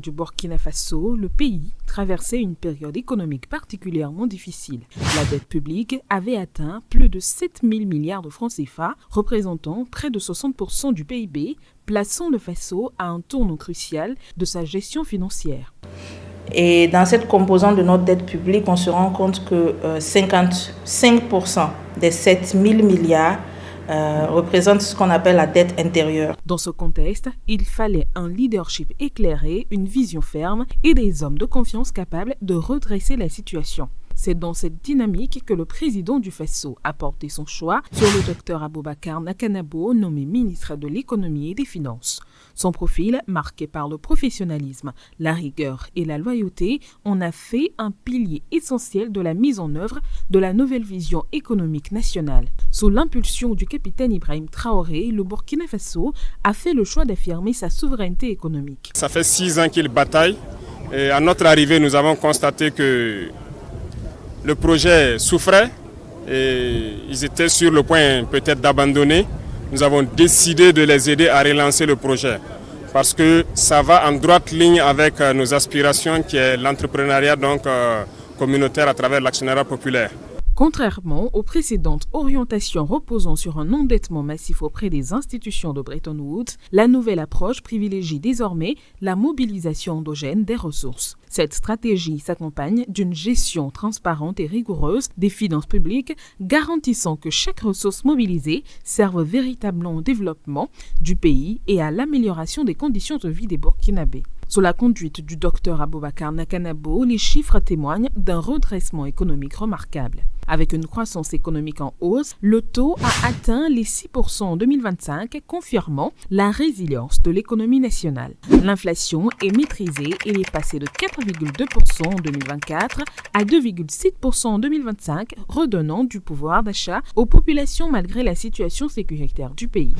Du Burkina Faso, le pays traversait une période économique particulièrement difficile. La dette publique avait atteint plus de 7 000 milliards de francs CFA, représentant près de 60% du PIB, plaçant le Faso à un tournant crucial de sa gestion financière. Et dans cette composante de notre dette publique, on se rend compte que 55% des 7 000 milliards représente ce qu'on appelle la dette intérieure. Dans ce contexte, il fallait un leadership éclairé, une vision ferme et des hommes de confiance capables de redresser la situation. C'est dans cette dynamique que le président du Faso a porté son choix sur le docteur Aboubacar Nakanabo, nommé ministre de l'économie et des finances. Son profil, marqué par le professionnalisme, la rigueur et la loyauté, en a fait un pilier essentiel de la mise en œuvre de la nouvelle vision économique nationale. Sous l'impulsion du capitaine Ibrahim Traoré, le Burkina Faso a fait le choix d'affirmer sa souveraineté économique. Ça fait 6 ans qu'il bataille et à notre arrivée, nous avons constaté que le projet souffrait et ils étaient sur le point peut-être d'abandonner. Nous avons décidé de les aider à relancer le projet parce que ça va en droite ligne avec nos aspirations qui est l'entrepreneuriat communautaire à travers l'actionnariat populaire. Contrairement aux précédentes orientations reposant sur un endettement massif auprès des institutions de Bretton Woods, la nouvelle approche privilégie désormais la mobilisation endogène des ressources. Cette stratégie s'accompagne d'une gestion transparente et rigoureuse des finances publiques, garantissant que chaque ressource mobilisée serve véritablement au développement du pays et à l'amélioration des conditions de vie des Burkinabés. Sous la conduite du docteur Aboubacar Nakanabo, les chiffres témoignent d'un redressement économique remarquable. Avec une croissance économique en hausse, le taux a atteint les 6% en 2025, confirmant la résilience de l'économie nationale. L'inflation est maîtrisée et est passée de 4,2% en 2024 à 2,7% en 2025, redonnant du pouvoir d'achat aux populations malgré la situation sécuritaire du pays.